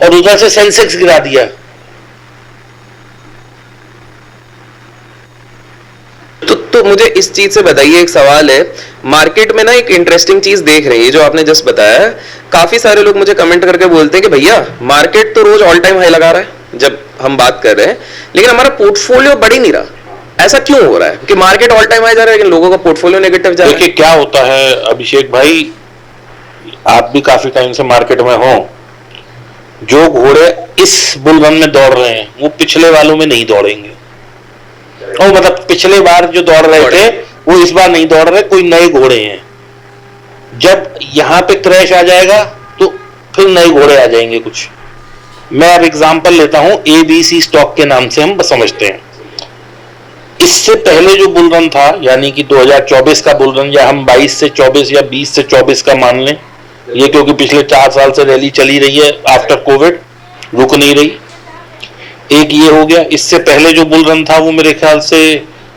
और उधर से सेंसेक्स गिरा दिया। तो मुझे इस चीज से बताइए, एक सवाल है, मार्केट में ना एक इंटरेस्टिंग चीज देख रही है जो आपने जस्ट बताया। काफी सारे लोग मुझे कमेंट करके बोलते हैं कि भैया मार्केट तो रोज ऑल टाइम हाई लगा रहा है जब हम बात कर रहे हैं, लेकिन हमारा पोर्टफोलियो बढ़ ही नहीं रहा। ऐसा क्यों हो रहा है कि मार्केट ऑल टाइम हाई जा रहा है लेकिन लोगों का पोर्टफोलियो नेगेटिव जा रहा है? देखिए क्या होता है अभिषेक भाई, आप भी काफी टाइम से मार्केट में हो, जो घोड़े इस बुल रन में दौड़ रहे हैं वो पिछले वालों में नहीं दौड़ेंगे। और मतलब पिछले बार जो दौड़ रहे थे वो इस बार नहीं दौड़ रहे, कोई नए घोड़े हैं। जब यहां पे क्रैश आ जाएगा तो फिर नए घोड़े आ जाएंगे कुछ। मैं अब एग्जांपल लेता हूं, एबीसी स्टॉक के नाम से हम समझते हैं। इससे पहले जो बुल रन था, यानी कि 2024 का बुल रन, या हम 22 से 24 या 20 से 24 का मान लें, ये क्योंकि पिछले 4 साल से रैली चली रही है आफ्टर कोविड, रुक नहीं रही। एक ये हो गया। इससे पहले जो बुल रन था वो मेरे ख्याल से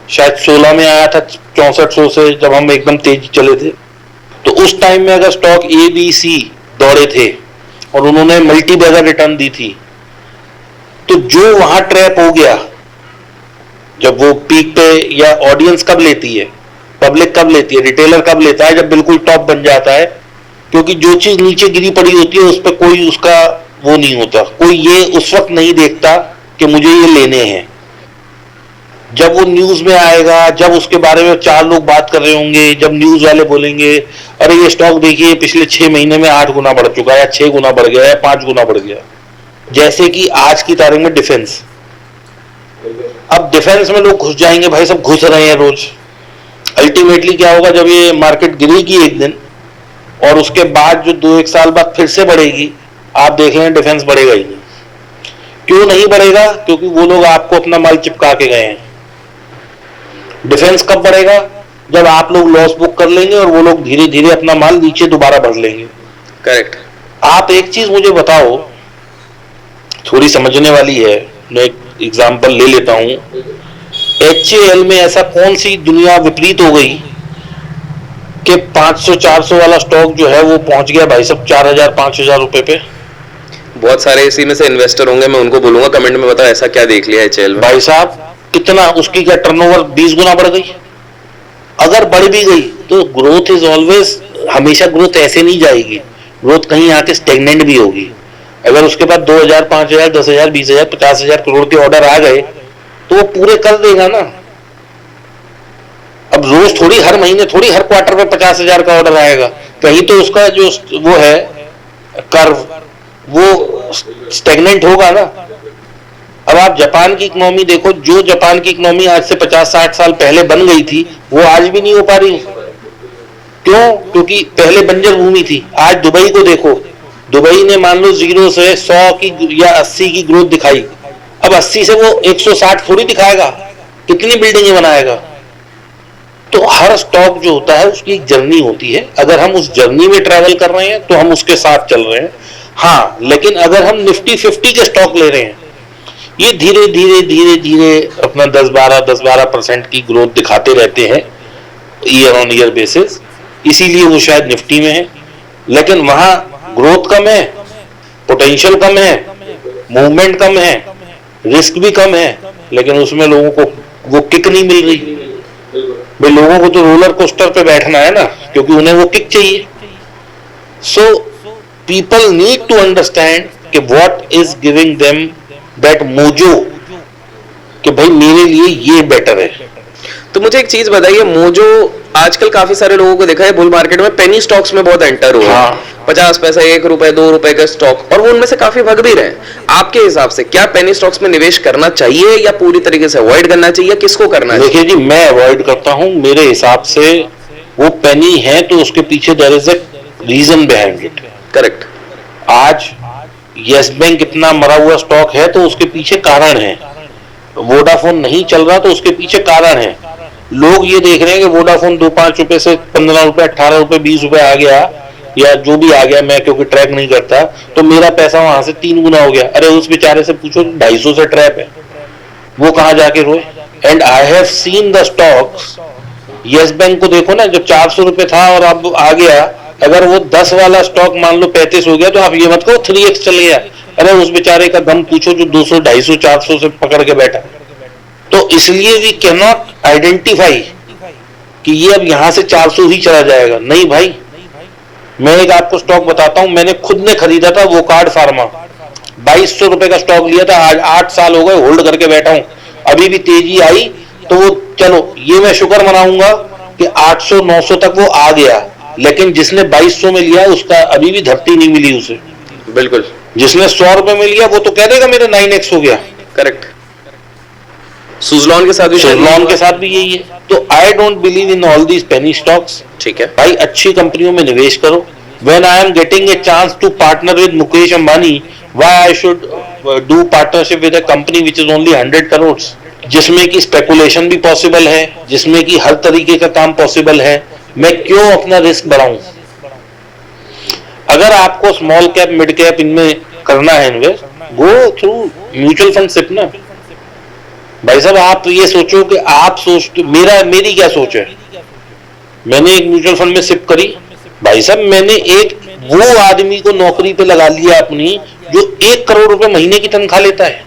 शायद 16 में आया था, 6400 से, जब हम एकदम तेज चले थे। तो उस टाइम में अगर स्टॉक एबीसी दौड़े थे और उन्होंने मल्टी बैगर रिटर्न दी थी, तो जो वहां ट्रैप हो गया, जब वो पीक पे, या ऑडियंस कब लेती है, पब्लिक कब लेती है, रिटेलर कब लेता है, जब बिल्कुल टॉप बन जाता है। क्योंकि जो चीज नीचे गिरी पड़ी होती है उस पर कोई उसका वो नहीं होता, कोई ये उस वक्त नहीं देखता कि मुझे ये लेने हैं। जब वो न्यूज में आएगा, जब उसके बारे में 4 लोग बात कर रहे होंगे, जब न्यूज वाले बोलेंगे अरे ये स्टॉक देखिए पिछले 6 महीने में 8 गुना बढ़ चुका है, या 6 गुना बढ़ गया है, 5 गुना बढ़ गया। जैसे कि आज की तारीख में डिफेंस, अब डिफेंस में लोग घुस जाएंगे, भाई सब घुस रहे हैं रोज। अल्टीमेटली क्या होगा, जब ये मार्केट गिरेगी एक दिन और उसके बाद जो 2-1 साल बाद फिर से बढ़ेगी, आप देख लें डिफेंस बढ़ेगा ही नहीं। क्यों नहीं बढ़ेगा? क्योंकि वो लोग आपको अपना माल चिपका के गए हैं। डिफेंस कब बढ़ेगा? जब आप लोग लॉस बुक कर लेंगे और वो लोग धीरे धीरे अपना माल नीचे दोबारा बढ़ लेंगे। करेक्ट। आप एक चीज मुझे बताओ, थोड़ी समझने वाली है, मैं एक एग्जांपल ले लेता हूं। HAL में ऐसा कौन सी दुनिया विपरीत हो गई कि 500-400 वाला स्टॉक जो है वो पहुंच गया भाई सब 4000-5000 रुपए पे। बहुत सारे इसी में से इन्वेस्टर होंगे, मैं उनको बोलूंगा कमेंट में बताओ ऐसा क्या देख लिया HAL में। भाई साहब कितना, उसकी क्या टर्नओवर 20 गुना बढ़ गई। अगर बढ़ भी गई तो ग्रोथ इज ऑलवेज, हमेशा ग्रोथ ऐसे नहीं जाएगी, ग्रोथ कहीं आके स्टेगनेंट भी होगी। अगर उसके बाद 2000, 5000, 10000, 20000, 50000 करोड़ के ऑर्डर आ गए तो वो पूरे कर देगा ना। अब रोज थोड़ी, हर महीने थोड़ी, हर क्वार्टर में 50,000 का ऑर्डर आएगा, कहीं तो उसका जो वो है कर्व वो स्टेगनेंट होगा ना। अब आप जापान की इकोनॉमी देखो, जो जापान की इकोनॉमी आज से 50-60 साल पहले बन गई थी वो आज भी नहीं हो पा रही। क्यों? क्योंकि पहले बंजर भूमि थी। आज दुबई को देखो, दुबई ने मान लो 0 से 100 की या 80 की ग्रोथ दिखाई, अब 80 से वो 160 थोड़ी दिखाएगा, कितनी बिल्डिंगें बनाएगा। तो हर स्टॉक जो होता है उसकी एक जर्नी होती है, अगर हम उस जर्नी में ट्रैवल कर रहे हैं तो हम उसके साथ चल रहे हैं। हाँ, लेकिन अगर हम निफ्टी 50 के स्टॉक ले रहे हैं, ये धीरे धीरे धीरे धीरे अपना 10-12% की ग्रोथ दिखाते रहते हैं ईयर ऑन ईयर बेसिस, इसीलिए वो शायद निफ्टी में है। लेकिन वहां ग्रोथ कम है, पोटेंशियल कम है, मूवमेंट कम है, रिस्क भी कम है, लेकिन उसमें लोगों को वो किक नहीं मिल रही। भाई लोगों को तो रोलर कोस्टर पे बैठना है ना, क्योंकि उन्हें वो किक चाहिए। So people need to understand कि what is giving them that mojo, कि भाई मेरे लिए ये बेटर है। तो मुझे एक चीज बताइए, मोजो आजकल काफी सारे लोगों को देखा है बुल मार्केट में पेनी स्टॉक्स में बहुत एंटर हुआ। हाँ। 50 पैसा, 1 रुपए, 2 रुपए का स्टॉक, और वो उनमें से काफी भग भी रहे हैं। आपके हिसाब से क्या पेनी स्टॉक्स में निवेश करना चाहिए या पूरी तरीके से अवॉइड करना चाहिए? किसको करना चाहिए? देखिए जी, मैं अवॉइड करता हूं। मेरे हिसाब से वो पेनी है तो उसके पीछे there is a reason behind it. Correct. आज यस बैंक इतना मरा हुआ स्टॉक है तो उसके पीछे कारण है। वोडाफोन नहीं चल रहा तो उसके पीछे कारण है। लोग ये देख रहे हैं कि वोडाफोन 2-5 रुपए से 15 रुपए, 18 रुपए, 20 रुपए आ गया, या जो भी आ गया, मैं क्योंकि ट्रैक नहीं करता, तो मेरा पैसा वहां से 3 गुना हो गया। अरे उस बेचारे से पूछो 250 से ट्रैप है, वो कहां जाके रोए। And I have seen the stocks. Yes bank को देखो ना, जब 400 रुपए था और अब आ गया अगर वो 10 वाला स्टॉक मान लो 35 हो गया तो आप ये मत कहो 3x चल गया। अरे उस बेचारे का दम पूछो जो 200 250 400 से पकड़ के बैठा। तो इसलिए वी कैन नॉट आइडेंटिफाई कि ये अब यहां से 400 ही चला जाएगा। नहीं भाई, मैं एक आपको स्टॉक बताता हूं, मैंने खुद ने खरीदा था वो कार्ड फार्मा, 2200 रुपए का स्टॉक लिया था, आज 8 साल हो गए होल्ड करके बैठा हूं। अभी भी तेजी आई तो वो चलो ये मैं शुक्र मनाऊंगा कि 800 900 तक वो आ गया, लेकिन जिसने 2200 में लिया उसका अभी भी धरती नहीं मिली उसे। बिल्कुल। जिसने 100 रुपए में लिया वो तो कह देगा मेरा 9x हो गया। करेक्ट। सुजलॉन के साथ भी यही है। तो I don't believe in all these penny stocks. ठीक है भाई, अच्छी कंपनियों में निवेश करो। When I am getting a chance to partner with Mukesh Ambani, why I should do partnership with a company which is only 100 crore, जिसमें कि स्पेकुलेशन भी पॉसिबल है, जिसमें कि हर तरीके का काम पॉसिबल है। मैं क्यों अपना रिस्क बढ़ाऊं? अगर आपको स्मॉल कैप मिड कैप इनमें करना है invest, go through mutual fund SIP ना। भाई साहब, आप ये सोचो कि आप सोचते मेरी क्या सोच है। मैंने एक म्यूचुअल फंड में सिप करी, भाई साहब मैंने एक वो आदमी को नौकरी पे लगा लिया अपनी जो 1 करोड़ रुपए महीने की तनख्वाह लेता है।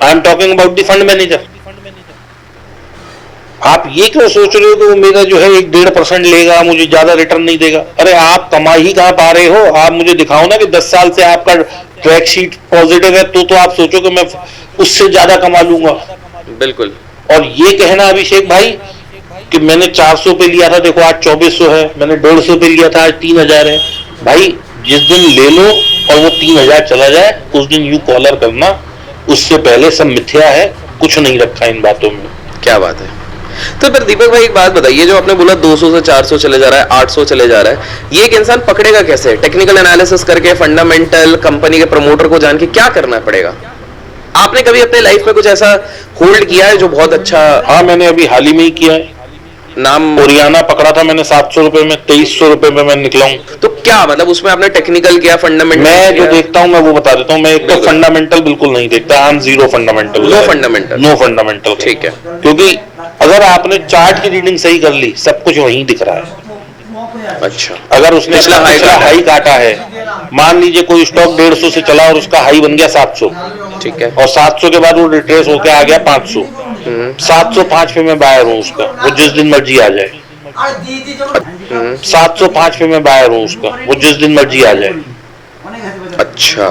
I am talking about the fund manager. आप ये क्यों सोच रहे हो कि वो मेरा जो है 1-1.5% लेगा, मुझे ज्यादा रिटर्न नहीं देगा? अरे आप कमा ही कहां पा रहे हो? आप मुझे दिखाओ ना कि 10 साल से आपका ट्रैक शीट पॉजिटिव है, तो आप सोचो कि मैं उससे ज्यादा कमा लूंगा। बिल्कुल। और ये कहना अभिषेक भाई कि मैंने 400 पे लिया था, देखो आज 2400 है, मैंने 150 पे लिया था, आज 3000 है। भाई जिस दिन ले लो और वो 3000 चला जाए उस दिन यू कॉलर करना, उससे पहले सब मिथ्या है, कुछ नहीं रखा इन बातों में। क्या बात है। तो फिर दीपक भाई एक बात बताइए, जो आपने बोला 200 से 400 चले जा रहा है, 800 चले जा रहा है, ये एक इंसान पकड़ेगा कैसे? टेक्निकल एनालिसिस करके, फंडामेंटल, कंपनी के प्रमोटर को जान के क्या करना पड़ेगा? आपने कभी अपने लाइफ में कुछ ऐसा होल्ड किया है जो बहुत अच्छा? हाँ, मैंने अभी हाल ही में ही किया है। नाम? ओरियाना पकड़ा था मैंने 700 रुपए में, 2300 रुपए में मैं निकला हूँ। तो क्या मतलब उसमें आपने टेक्निकल किया, फंडामेंटल? मैं जो देखता हूँ मैं वो बता देता हूँ। मैं एक तो फंडामेंटल बिल्कुल नहीं देखता, I am zero fundamental. No fundamental. ठीक है। क्योंकि अगर आपने चार्ट की रीडिंग सही कर ली, सब कुछ वहीं दिख रहा है। अच्छा। अगर उसने पिछला हाई काटा है, मान लीजिए कोई स्टॉक 150 से चला और उसका हाई बन गया 700, ठीक है, और 700 के बाद वो रिट्रेस होकर आ गया 500, 705 पे मैं बायर हूँ उसका, वो जिस दिन मर्जी आ जाए। 705 पे मैं बायर हूँ उसका, वो जिस दिन मर्जी आ जाए। अच्छा।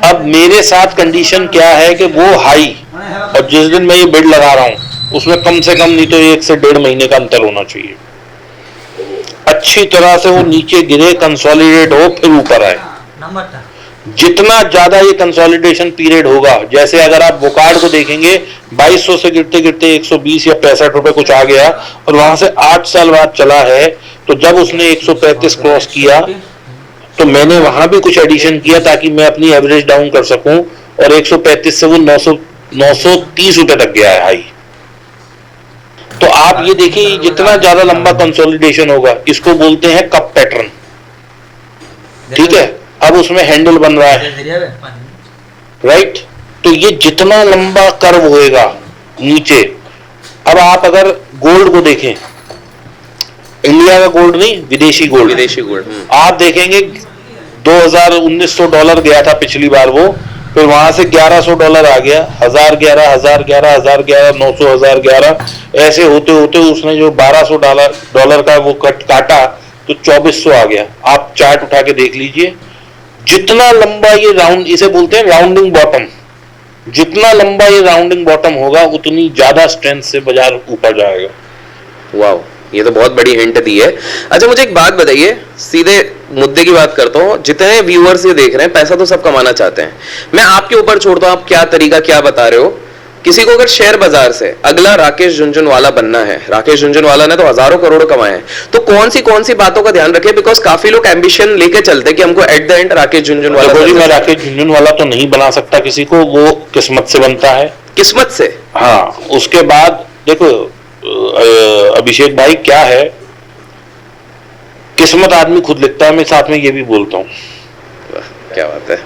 अब मेरे साथ कंडीशन क्या है कि वो हाई और जिस दिन मैं ये बिड लगा रहा हूँ उसमें कम से कम नहीं तो 1 से 1.5 महीने का अंतर होना चाहिए। अच्छी तरह से वो नीचे गिरे, कंसोलिडेट हो, फिर ऊपर आए। जितना ज्यादा ये कंसोलिडेशन पीरियड होगा, जैसे अगर आप वोकार्ड को देखेंगे 2200 से गिरते गिरते 120 या 65 रुपए कुछ आ गया और वहां से 8 साल बाद चला है, तो जब उसने 135 क्रॉस किया तो मैंने वहां भी कुछ एडिशन किया ताकि मैं अपनी एवरेज डाउन कर सकूं, और 135 से वो 930 रुपए तक गया है हाई। तो आप ये देखिए, जितना ज्यादा लंबा कंसोलिडेशन होगा, इसको बोलते हैं कप पैटर्न। ठीक है, अब उसमें हैंडल बन रहा है, राइट? तो ये जितना लंबा कर्व होएगा नीचे, अब आप अगर गोल्ड को देखें, इंडिया का गोल्ड नहीं, विदेशी गोल्ड, आप देखेंगे $2100 गया था पिछली बार वो, फिर वहां से $1100 आ गया, 1011, 1011, 1011, 900, 1011, ऐसे होते होते उसने जो $1200 का वो काटा तो 2400 आ गया। आप चार्ट उठा के देख लीजिए, जितना लंबा ये राउंड, इसे बोलते हैं राउंडिंग बॉटम, जितना लंबा ये राउंडिंग बॉटम होगा उतनी ज्यादा स्ट्रेंथ से बाजार ऊपर जाएगा। वाह, ये तो बहुत बड़ी हिंट दी है। अच्छा मुझे एक बात बताइए, सीधे मुद्दे की बात करता हूँ, जितने व्यूअर्स ये देख रहे हैं, पैसा तो सब कमाना चाहते हैं, मैं आपके ऊपर छोड़ता हूँ आप क्या तरीका क्या बता रहे हो। किसी को अगर शेयर बाजार से अगला राकेश झुनझुनवाला बनना है, राकेश झुनझुनवाला ने तो हजारों करोड़ कमाए हैं, तो कौन सी बातों का ध्यान रखे? बिकॉज काफी लोग एम्बिशन लेके चलते हैं कि हमको at the end Rakesh Jhunjhunwala. मैं राकेश झुनझुनवाला तो नहीं बना सकता किसी को, वो किस्मत से बनता है। किस्मत से? हाँ। उसके बाद देखो अभिषेक भाई, क्या है, किस्मत आदमी खुद लिखता है, मैं साथ में ये भी बोलता हूँ। क्या बात है,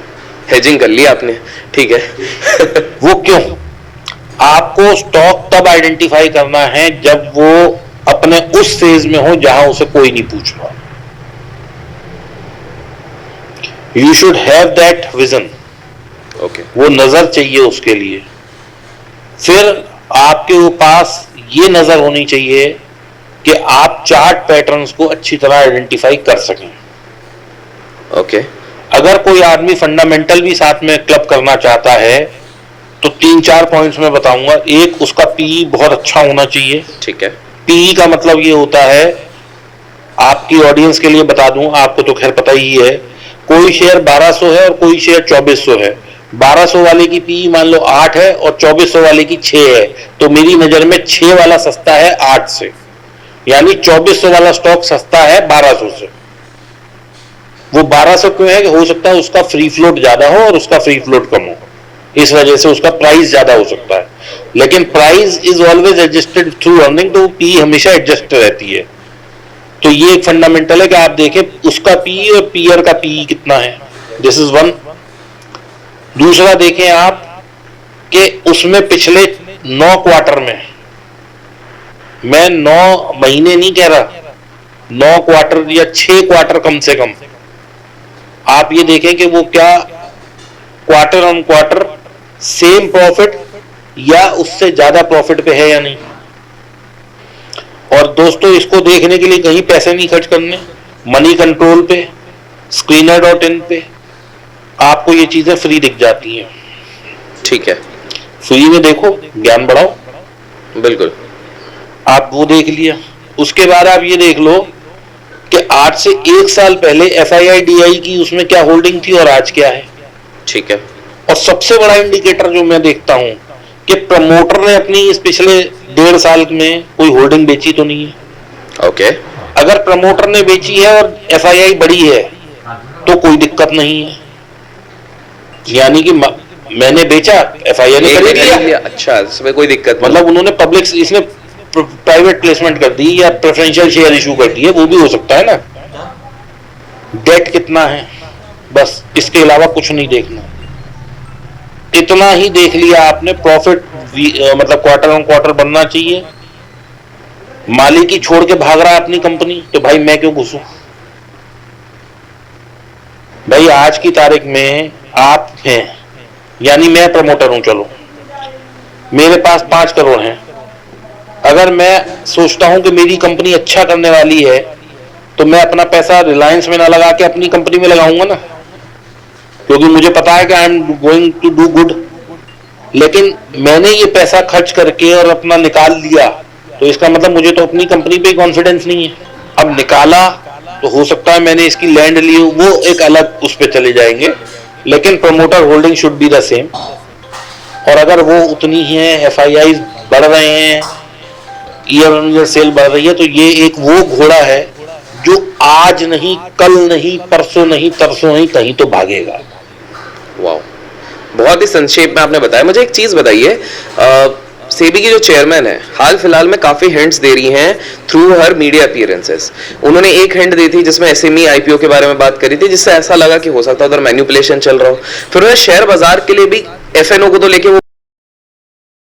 हेजिंग कर लिया आपने। ठीक है। वो क्यों? आपको स्टॉक तब आइडेंटिफाई करना है जब वो अपने उस फेज में हो जहां उसे कोई नहीं पूछ रहा। You should have that vision, okay, वो नजर चाहिए उसके लिए। फिर आपके पास ये नजर होनी चाहिए कि आप चार्ट पैटर्न्स को अच्छी तरह आइडेंटिफाई कर सकें। ओके, अगर कोई आदमी फंडामेंटल भी साथ में क्लब करना चाहता है तो 3-4 पॉइंट्स में बताऊंगा। एक, उसका पीई बहुत अच्छा होना चाहिए। ठीक है, पीई का मतलब ये होता है, आपकी ऑडियंस के लिए बता दूं, आपको तो खैर पता ही है, कोई शेयर 1200 है और कोई शेयर 2400 है। 1200 वाले की पीई मान लो 8 है और 2400 वाले की 6 है, तो मेरी नजर में 6 वाला सस्ता है 8 से, यानी 2400 वाला स्टॉक सस्ता है 1200 से। वो 1200 क्यों है कि हो सकता है उसका फ्री फ्लोट ज्यादा हो और उसका फ्री फ्लोट कम हो, इस वजह से उसका प्राइस ज्यादा हो सकता है। लेकिन price is always adjusted through earning, तो पी हमेशा एडजस्ट रहती है। तो ये एक फंडामेंटल है कि आप देखें उसका पी और पीयर का पी कितना है, दिस इज वन। दूसरा देखें आप कि उसमें पिछले 9 क्वार्टर में, मैं 9 महीने नहीं कह रहा, 9 क्वार्टर या 6 क्वार्टर कम से कम, आप ये देखें कि वो क्या quarter on quarter same profit या उससे ज्यादा प्रॉफिट पे है या नहीं। और दोस्तों इसको देखने के लिए कहीं पैसे नहीं खर्च करने, मनी कंट्रोल पे, screener.in पे आपको ये चीजें फ्री दिख जाती हैं। ठीक है, फ्री में देखो, ज्ञान बढ़ाओ। बिल्कुल, आप वो देख लिया। उसके बाद आप ये देख लो कि आज से 1 साल पहले FII-DI की उसमें क्या होल्डिंग थी और आज क्या है। ठीक है, और सबसे बड़ा इंडिकेटर जो मैं देखता हूं कि प्रमोटर ने अपनी इस पिछले 1.5 साल में कोई होल्डिंग बेची तो नहीं है। ओके, अगर प्रमोटर ने बेची है और FII बड़ी है तो कोई दिक्कत नहीं है, यानी कि मैंने बेचा, FII ने खरीद लिया। अच्छा, इसमें कोई दिक्कत नहीं। मतलब उन्होंने पब्लिक, इसने प्राइवेट प्लेसमेंट कर दी या प्रेफरेंशियल शेयर इशू कर दी है, वो भी हो सकता है ना। डेट कितना है, बस इसके अलावा कुछ नहीं देखना। इतना ही देख लिया आपने, प्रॉफिट मतलब क्वार्टर ऑन क्वार्टर बनना चाहिए। मालिक ही छोड़ के भाग रहा है अपनी कंपनी, तो भाई मैं क्यों घुसूं। भाई आज की तारीख में आप हैं, यानी मैं प्रमोटर हूं, चलो मेरे पास 5 करोड़ हैं। अगर मैं सोचता हूं कि मेरी कंपनी अच्छा करने वाली है तो मैं अपना पैसा रिलायंस में ना लगा के अपनी कंपनी में लगाऊंगा ना, क्योंकि मुझे पता है कि I am going to do good. लेकिन मैंने ये पैसा खर्च करके और अपना निकाल लिया, तो इसका मतलब मुझे तो अपनी कंपनी पे कॉन्फिडेंस नहीं है। अब निकाला तो हो सकता है मैंने इसकी लैंड ली, वो एक अलग उस पर चले जाएंगे, लेकिन promoter holding should be the same. और अगर वो उतनी ही है, FII बढ़ रहे हैं, ईयर ऑन ईयर सेल बढ़ रही है, तो ये एक वो घोड़ा है जो आज नहीं, कल नहीं, परसों नहीं, तरसों नहीं, कहीं तो भागेगा। वाह, बहुत ही संक्षेप में आपने बताया। मुझे एक चीज बताइए, सेबी की जो चेयरमैन है हाल फिलहाल में काफी हिंट्स दे रही हैं थ्रू हर मीडिया अपीयरेंसेस। उन्होंने एक हिंट दी थी जिसमें SME IPO के बारे में बात करी थी, जिससे ऐसा लगा कि हो सकता है उधर मैन्युपुलेशन चल रहा हो। फिर उन्होंने शेयर बाजार के लिए भी FNO को तो लेके वो